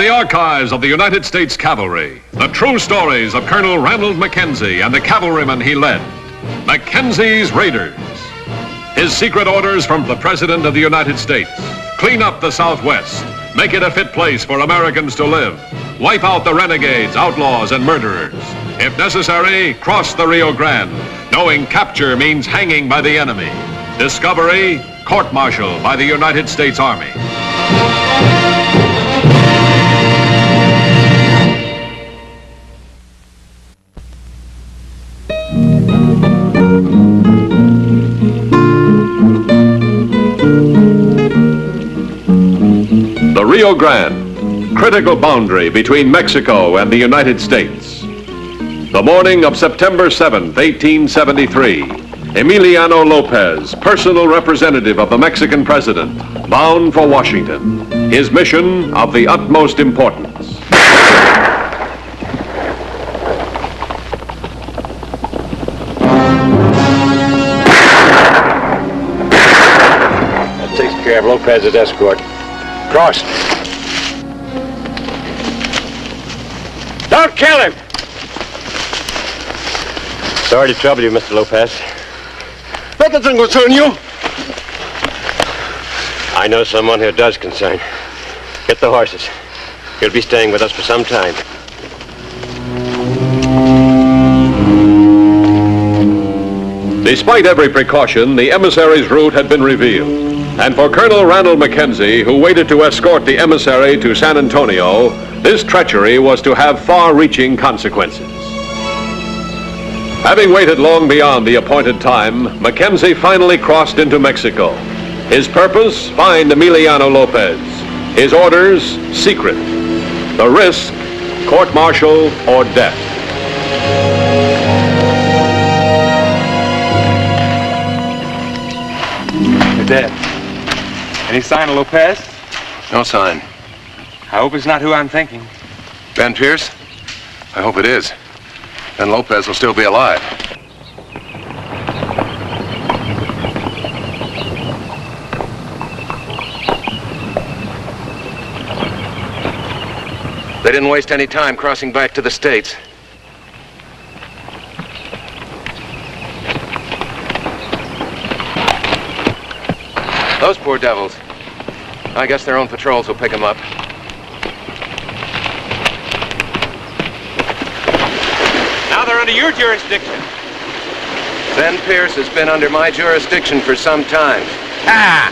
the archives of the United States Cavalry, the true stories of Colonel Ranald Mackenzie and the cavalrymen he led. Mackenzie's Raiders. His secret orders from the President of the United States. Clean up the Southwest. Make it a fit place for Americans to live. Wipe out the renegades, outlaws, and murderers. If necessary, cross the Rio Grande, knowing capture means hanging by the enemy. Discovery, court-martial by the United States Army. The Rio Grande, critical boundary between Mexico and the United States. The morning of September 7th, 1873, Emiliano Lopez, personal representative of the Mexican president, bound for Washington. His mission of the utmost importance. That takes care of Lopez's escort. Cross. Don't kill him! Sorry to trouble you, Mr. Lopez. That doesn't concern you. I know someone who does concern. Get the horses. He'll be staying with us for some time. Despite every precaution, the emissary's route had been revealed. And for Colonel Ranald Mackenzie, who waited to escort the emissary to San Antonio, this treachery was to have far-reaching consequences. Having waited long beyond the appointed time, Mackenzie finally crossed into Mexico. His purpose, find Emiliano Lopez. His orders, secret. The risk, court-martial or death. You're dead. Any sign of Lopez? No sign. I hope it's not who I'm thinking. Ben Pierce? I hope it is. Then Lopez will still be alive. They didn't waste any time crossing back to the States. Those poor devils. I guess their own patrols will pick them up. Now they're under your jurisdiction. Ben Pierce has been under my jurisdiction for some time. Ah!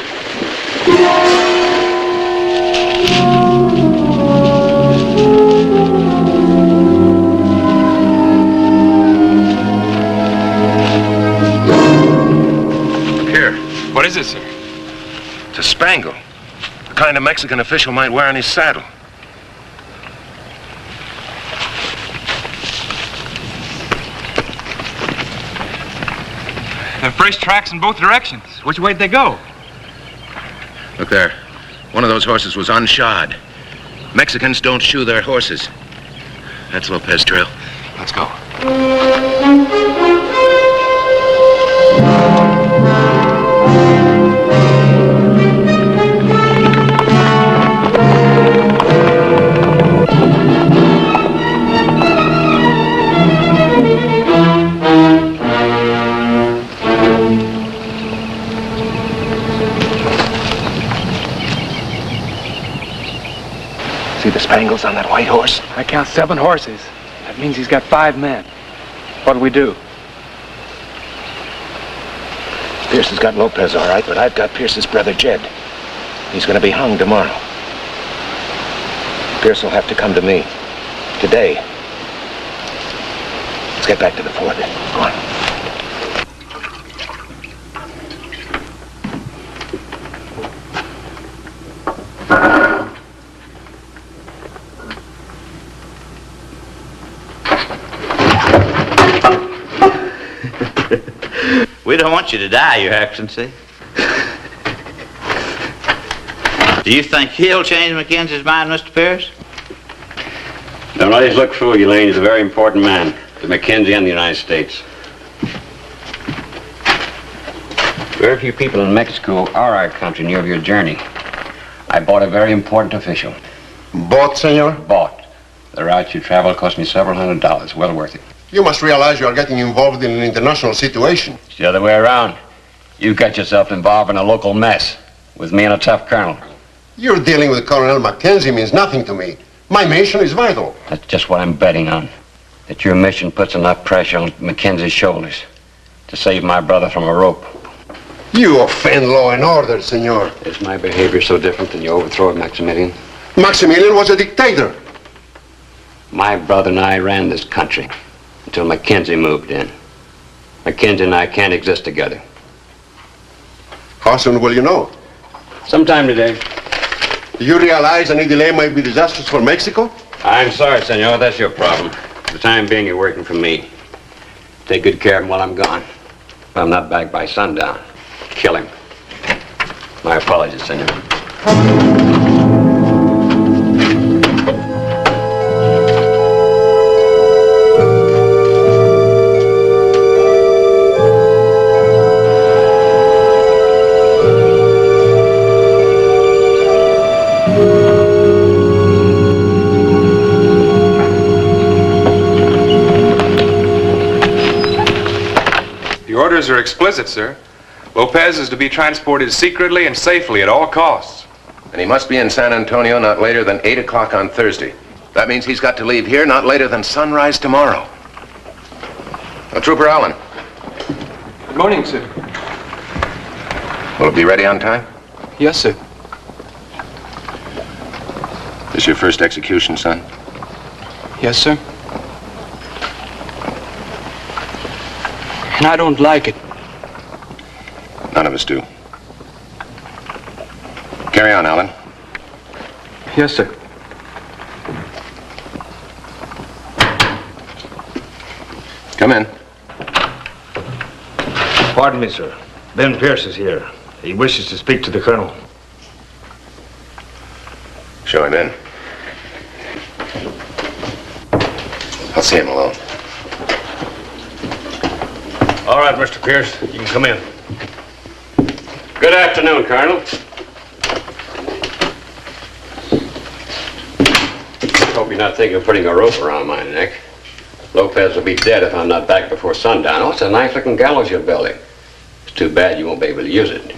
Here. What is it, sir? It's a spangle. The kind a Mexican official might wear on his saddle. There are fresh tracks in both directions. Which way'd they go? Look there. One of those horses was unshod. Mexicans don't shoe their horses. That's Lopez trail. Let's go. See the spangles on that white horse? I count 7 horses. That means he's got 5 men. What'll we do? Pierce has got Lopez all right, but I've got Pierce's brother Jed. He's going to be hung tomorrow. Pierce will have to come to me. Today. Let's get back to the fort. Go on. We don't want you to die, Your Excellency. Do you think he'll change Mackenzie's mind, Mr. Pierce? Don't let his look fool you, Lane. He's a very important man to Mackenzie and the United States. Very few people in Mexico are our country near your journey. I brought a very important official. Bought, senor? Bought. The route you traveled cost me several $100s. Well worth it. You must realize you are getting involved in an international situation. It's the other way around. You got yourself involved in a local mess with me and a tough colonel. You're dealing with Colonel Mackenzie means nothing to me. My mission is vital. That's just what I'm betting on. That your mission puts enough pressure on Mackenzie's shoulders to save my brother from a rope. You offend law and order, senor. Is my behavior so different than your overthrow of Maximilian? Maximilian was a dictator. My brother and I ran this country until Mackenzie moved in. Mackenzie and I can't exist together. How soon will you know? Sometime today. Do you realize any delay might be disastrous for Mexico? I'm sorry, senor. That's your problem. For the time being, you're working for me. Take good care of him while I'm gone. If I'm not back by sundown, kill him. My apologies, senor. Orders are explicit, sir. Lopez is to be transported secretly and safely at all costs. And he must be in San Antonio not later than 8 o'clock on Thursday. That means he's got to leave here not later than sunrise tomorrow. Now, Trooper Allen. Good morning, sir. Will it be ready on time? Yes, sir. This your first execution, son? Yes, sir. And I don't like it. None of us do. Carry on, Allen. Yes, sir. Come in. Pardon me, sir. Ben Pierce is here. He wishes to speak to the colonel. Show him in. I'll see him alone. All right, Mr. Pierce, you can come in. Good afternoon, Colonel. Hope you're not thinking of putting a rope around my neck. Lopez will be dead if I'm not back before sundown. Oh, it's a nice-looking gallows you're building. It's too bad you won't be able to use it.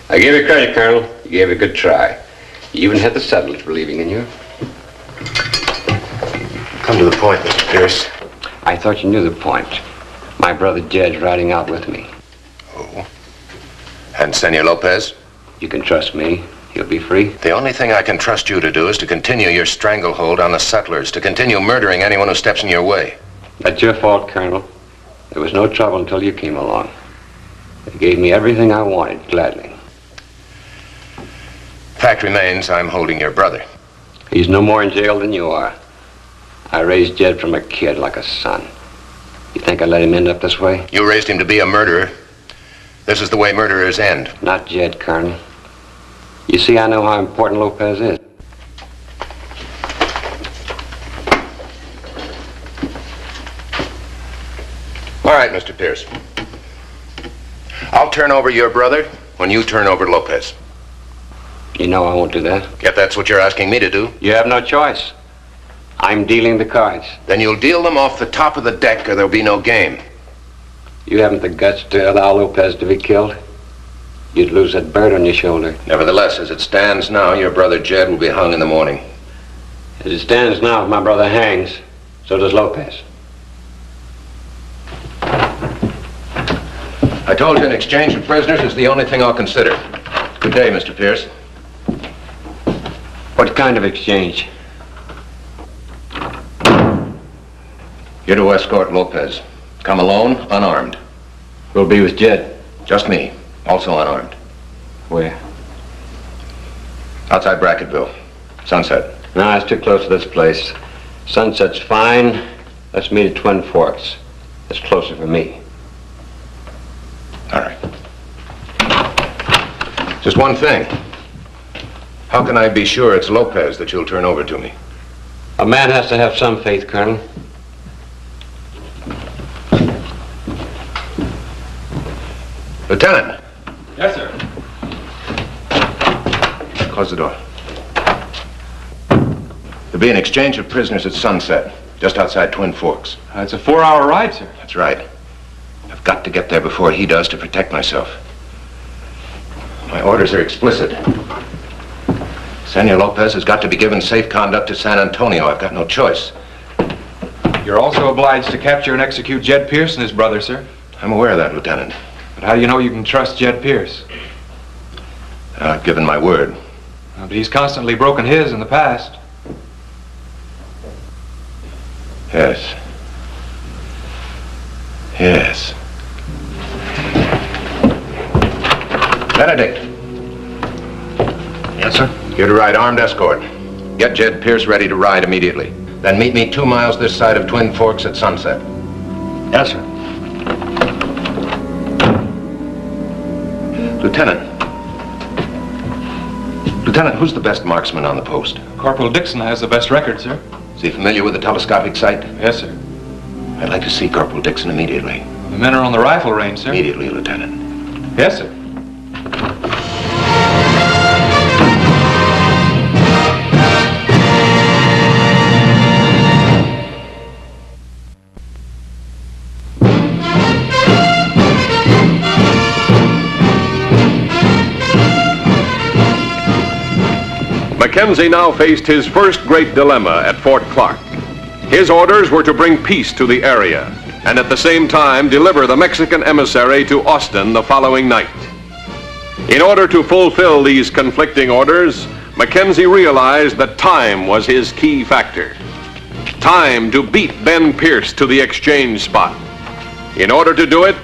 I give you credit, Colonel. You gave it a good try. You even had the settlers believing in you. Come to the point, Mr. Pierce. I thought you knew the point. My brother Jed's riding out with me. Oh. And Senor Lopez? You can trust me. He'll be free. The only thing I can trust you to do is to continue your stranglehold on the settlers, to continue murdering anyone who steps in your way. That's your fault, Colonel. There was no trouble until you came along. They gave me everything I wanted, gladly. Fact remains, I'm holding your brother. He's no more in jail than you are. I raised Jed from a kid like a son. You think I'd let him end up this way? You raised him to be a murderer. This is the way murderers end. Not Jed, Colonel. You see, I know how important Lopez is. All right, Mr. Pierce. I'll turn over your brother when you turn over Lopez. You know I won't do that. If that's what you're asking me to do, You have no choice. I'm dealing the cards. then you'll deal them off the top of the deck or there'll be no game. You haven't the guts to allow Lopez to be killed. You'd lose that bird on your shoulder. Nevertheless, as it stands now, your brother Jed will be hung in the morning. As it stands now, if my brother hangs, so does Lopez. I told you an exchange of prisoners is the only thing I'll consider. Good day, Mr. Pierce. What kind of exchange? You're to escort Lopez. Come alone, unarmed. We'll be with Jed. Just me, also unarmed. Where? Outside Bracketville. Sunset. No, it's too close to this place. Sunset's fine. Let's meet at Twin Forks. It's closer for me. All right. Just one thing. How can I be sure it's Lopez that you'll turn over to me? A man has to have some faith, Colonel. Lieutenant. Yes, sir. Close the door. be an exchange of prisoners at sunset, just outside Twin Forks. It's a 4-hour ride, sir. That's right. I've got to get there before he does to protect myself. My orders are explicit. Senor Lopez has got to be given safe conduct to San Antonio. I've got no choice. You're also obliged to capture and execute Jed Pierce and his brother, sir. I'm aware of that, Lieutenant. But how do you know you can trust Jed Pierce? I've given my word. But he's constantly broken his in the past. Yes. Yes. Benedict. Yes, sir? You're to ride armed escort. Get Jed Pierce ready to ride immediately. Then meet me 2 miles this side of Twin Forks at sunset. Yes, sir. Lieutenant. Lieutenant, who's the best marksman on the post? Corporal Dixon has the best record, sir. Is he familiar with the telescopic sight? Yes, sir. I'd like to see Corporal Dixon immediately. The men are on the rifle range, sir. Immediately, Lieutenant. Yes, sir. Mackenzie now faced his first great dilemma at Fort Clark. His orders were to bring peace to the area and at the same time deliver the Mexican emissary to Austin the following night. In order to fulfill these conflicting orders, Mackenzie realized that time was his key factor. Time to beat Ben Pierce to the exchange spot. In order to do it,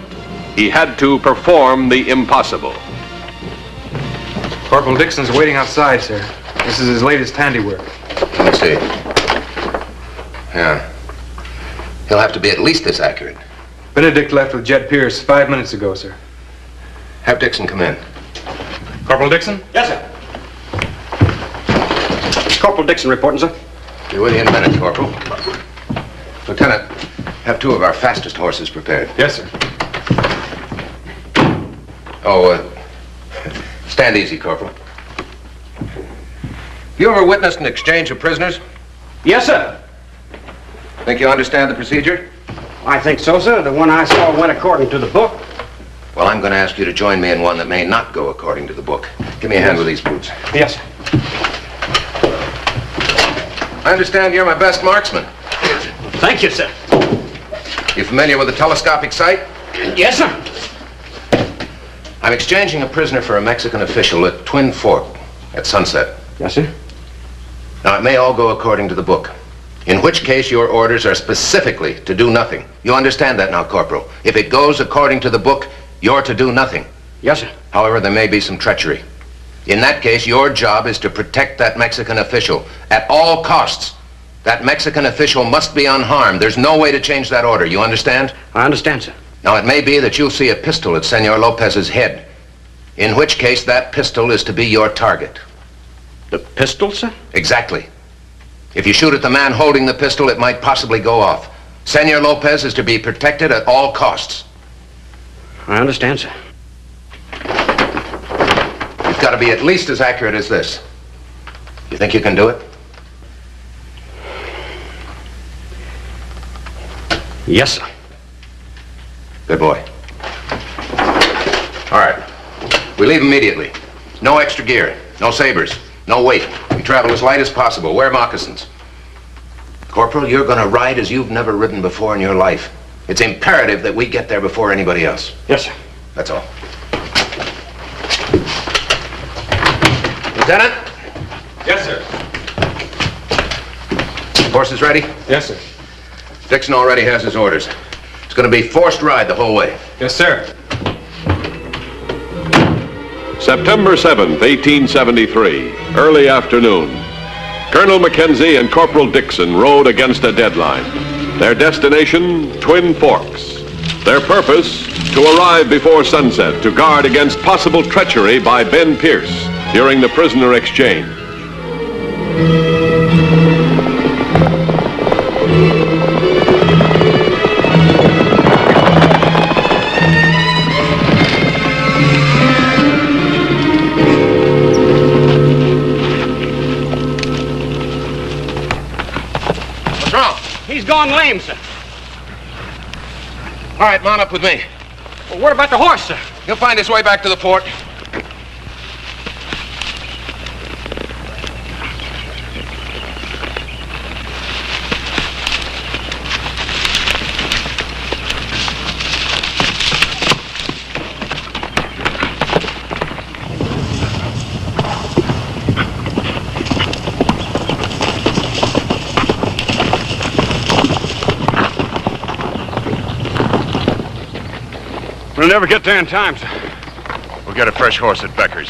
he had to perform the impossible. Corporal Dixon's waiting outside, sir. This is his latest handiwork. Let me see. Yeah. He'll have to be at least this accurate. Benedict left with Jed Pierce 5 minutes ago, sir. Have Dixon come in. Corporal Dixon? Yes, sir. Corporal Dixon reporting, sir. Be with you in a minute, Corporal. Lieutenant, have 2 of our fastest horses prepared. Yes, sir. Oh, stand easy, Corporal. You ever witnessed an exchange of prisoners? Yes, sir. Think you understand the procedure? I think so, sir. The one I saw went according to the book. Well, I'm going to ask you to join me in one that may not go according to the book. Give me a hand with these boots. Yes, sir. I understand you're my best marksman. Thank you, sir. You familiar with the telescopic sight? Yes, sir. I'm exchanging a prisoner for a Mexican official at Twin Fork at sunset. Yes, sir. Now, it may all go according to the book, in which case your orders are specifically to do nothing. You understand that now, Corporal? If it goes according to the book, you're to do nothing. Yes, sir. However, there may be some treachery. In that case, your job is to protect that Mexican official at all costs. That Mexican official must be unharmed. There's no way to change that order. You understand? I understand, sir. Now, it may be that you'll see a pistol at Senor Lopez's head, in which case that pistol is to be your target. The pistol, sir? Exactly. If you shoot at the man holding the pistol, it might possibly go off. Senor Lopez is to be protected at all costs. I understand, sir. You've got to be at least as accurate as this. You think you can do it? Yes, sir. Good boy. All right. We leave immediately. No extra gear. No sabers. No weight. We travel as light as possible. Wear moccasins. Corporal, you're going to ride as you've never ridden before in your life. It's imperative that we get there before anybody else. Yes, sir. That's all. Lieutenant? Yes, sir. Horses ready? Yes, sir. Dixon already has his orders. It's going to be forced ride the whole way. Yes, sir. September 7th, 1873, early afternoon. Colonel Mackenzie and Corporal Dixon rode against a deadline. Their destination, Twin Forks. Their purpose, to arrive before sunset to guard against possible treachery by Ben Pierce during the prisoner exchange. gone lame, sir. All right, mount up with me. Well, what about the horse, sir? He'll find his way back to the fort. We'll never get there in time, sir. We'll get a fresh horse at Becker's.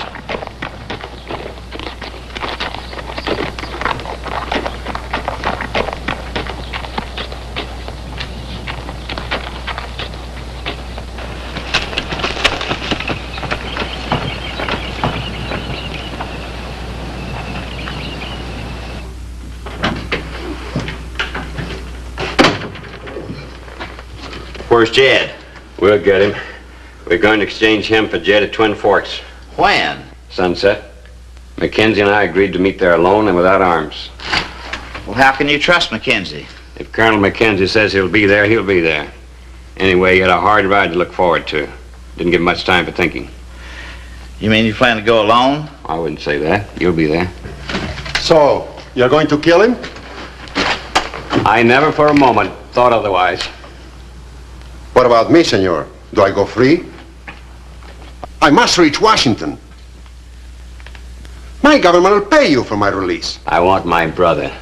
Where's Jed? We'll get him. We're going to exchange him for Jed at Twin Forks. When? Sunset. Mackenzie and I agreed to meet there alone and without arms. Well, how can you trust Mackenzie? If Colonel Mackenzie says he'll be there, he'll be there. Anyway, he had a hard ride to look forward to. Didn't give much time for thinking. You mean you plan to go alone? I wouldn't say that. You'll be there. So, you're going to kill him? I never for a moment thought otherwise. What about me, senor? Do I go free? I must reach Washington. My government will pay you for my release. I want my brother.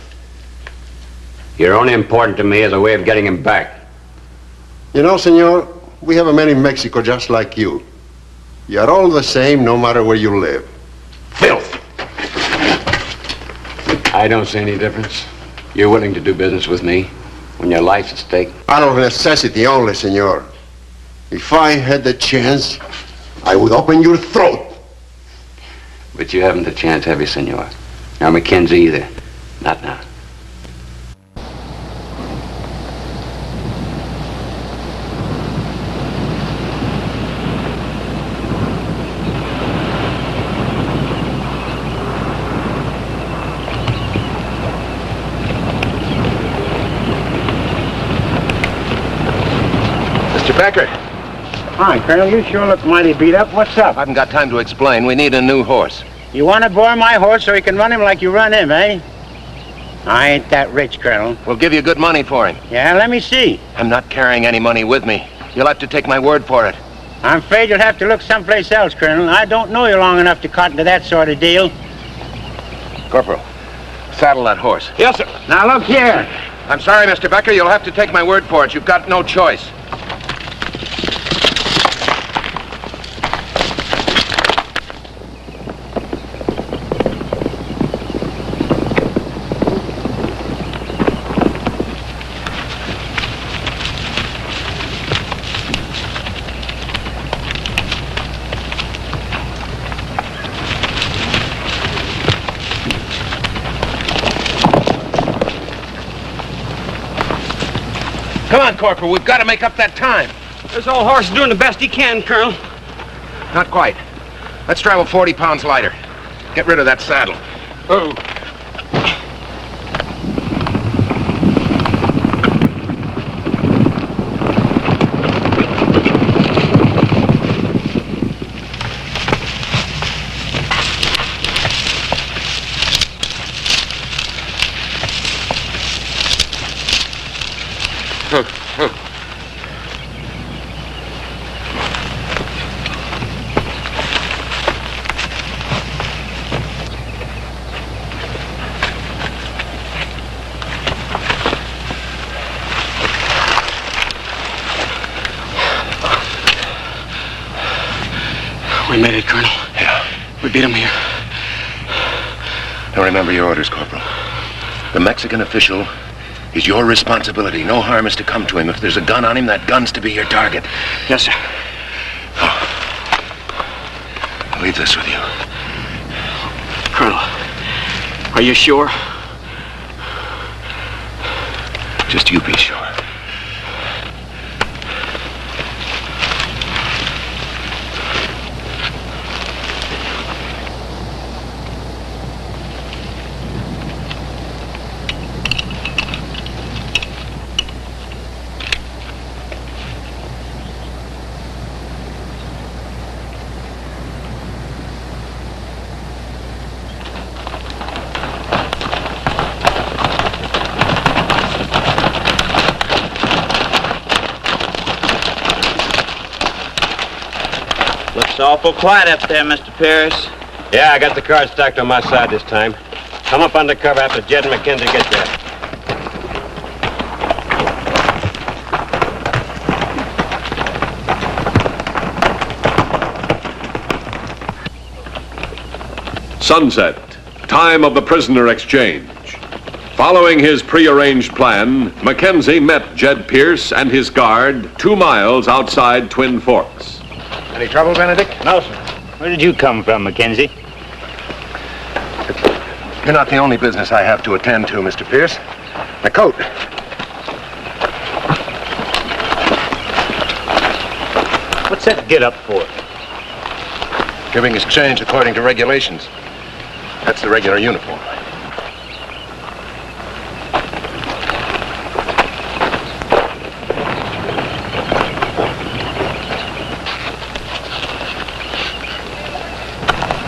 You're only important to me as a way of getting him back. You know, senor, we have a man in Mexico just like you. You're all the same no matter where you live. Filth! I don't see any difference. You're willing to do business with me when your life's at stake. Out of necessity only, senor. If I had the chance, I would open your throat. But you haven't the chance, have you, senor? Nor Mackenzie either. Not now. Mr. Becker. Hi, Colonel. You sure look mighty beat up. What's up? I haven't got time to explain. We need a new horse. You want to borrow my horse so you can run him like you run him, eh? I ain't that rich, Colonel. We'll give you good money for him. Yeah, let me see. I'm not carrying any money with me. You'll have to take my word for it. I'm afraid you'll have to look someplace else, Colonel. I don't know you long enough to cotton to that sort of deal. Corporal, saddle that horse. Yes, sir. Now, look here. I'm sorry, Mr. Becker. You'll have to take my word for it. You've got no choice. Come on, Corporal. We've got to make up that time. This old horse is doing the best he can, Colonel. Not quite. Let's travel 40 pounds lighter. Get rid of that saddle. Oh. We made it, Colonel. Yeah. We beat him here. Now remember your orders, Corporal. The Mexican official is your responsibility. No harm is to come to him. If there's a gun on him, that gun's to be your target. Yes, sir. I'll leave this with you. Colonel, are you sure? Just you be sure. It's awful quiet up there, Mr. Pierce. Yeah, I got the car stacked on my side this time. Come up under cover after Jed and Mackenzie get there. Sunset, time of the prisoner exchange. Following his prearranged plan, Mackenzie met Jed Pierce and his guard 2 miles outside Twin Forks. Any trouble, Benedict? No, sir. Where did you come from, Mackenzie? You're not the only business I have to attend to, Mr. Pierce. My coat. What's that get up for? Giving exchange according to regulations. That's the regular uniform.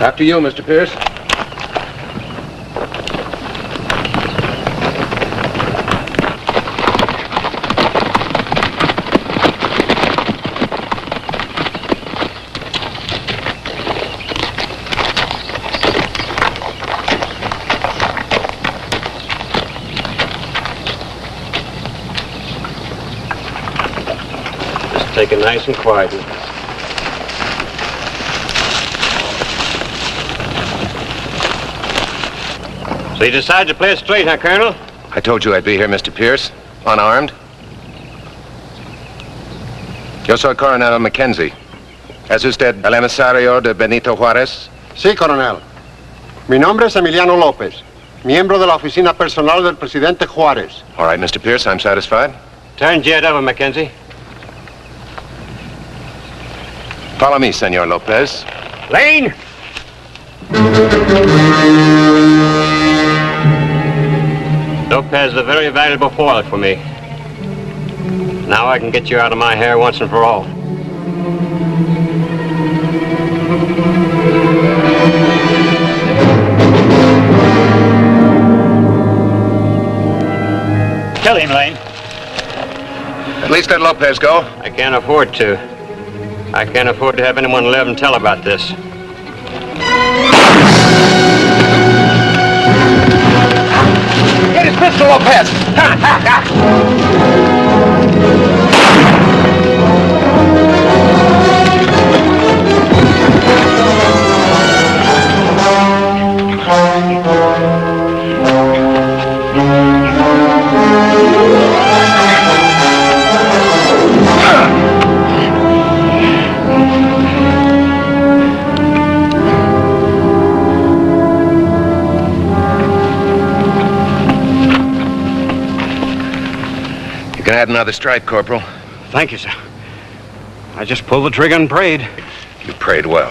After you, Mr. Pierce. Just take it nice and quietly. So you decided to play it straight, huh, Colonel? I told you I'd be here, Mr. Pierce. Unarmed. Yo soy Coronel Mackenzie. ¿Es usted el emisario de Benito Juárez? Sí, coronel. Mi nombre es Emiliano López, miembro de la oficina personal del presidente Juárez. All right, Mr. Pierce, I'm satisfied. Turn Jed over, Mackenzie. Follow me, Senor Lopez. Lane! Lopez is a very valuable foil for me. Now I can get you out of my hair once and for all. Kill him, Lane. At least let Lopez go. I can't afford to. I can't afford to have anyone live and tell about this. Get his pistol, Lopez! You can add another strike, Corporal. Thank you, sir. I just pulled the trigger and prayed. You prayed well.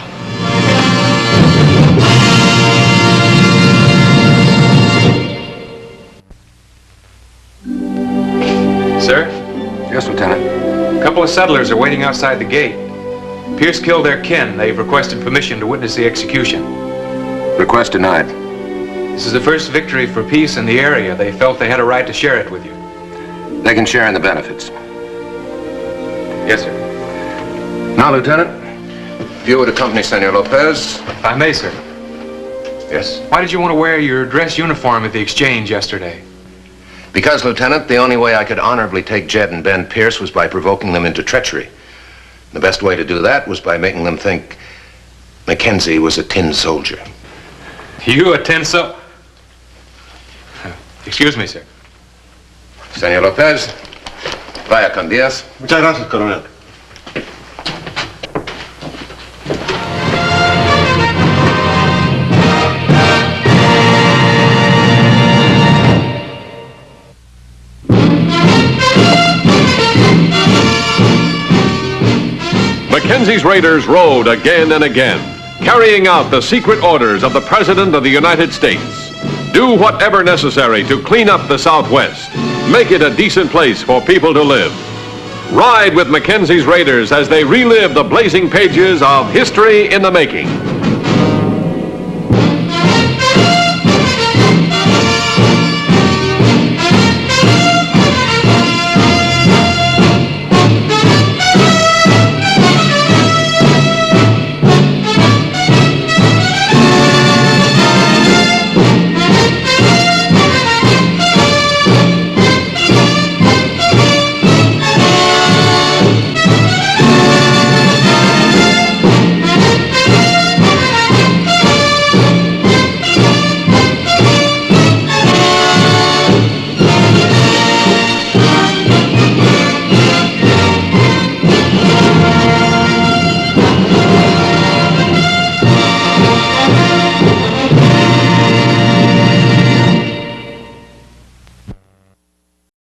Sir, Yes, Lieutenant. a couple of settlers are waiting outside the gate. Pierce killed their kin. They've requested permission to witness the execution. Request denied. This is the first victory for peace in the area. They felt they had a right to share it with you. They can share in the benefits. Yes, sir. Now, Lieutenant, if you would accompany Senor Lopez. If I may, sir. Yes. Why did you want to wear your dress uniform at the exchange yesterday? Because, Lieutenant, the only way I could honorably take Jed and Ben Pierce was by provoking them into treachery. The best way to do that was by making them think Mackenzie was a tin soldier. You a tin so... Excuse me, sir. Senor Lopez, vaya con Diaz. Muchas gracias, coronel. Mackenzie's raiders rode again and again, carrying out the secret orders of the President of the United States. Do whatever necessary to clean up the Southwest. Make it a decent place for people to live. Ride with Mackenzie's raiders as they relive the blazing pages of history in the making.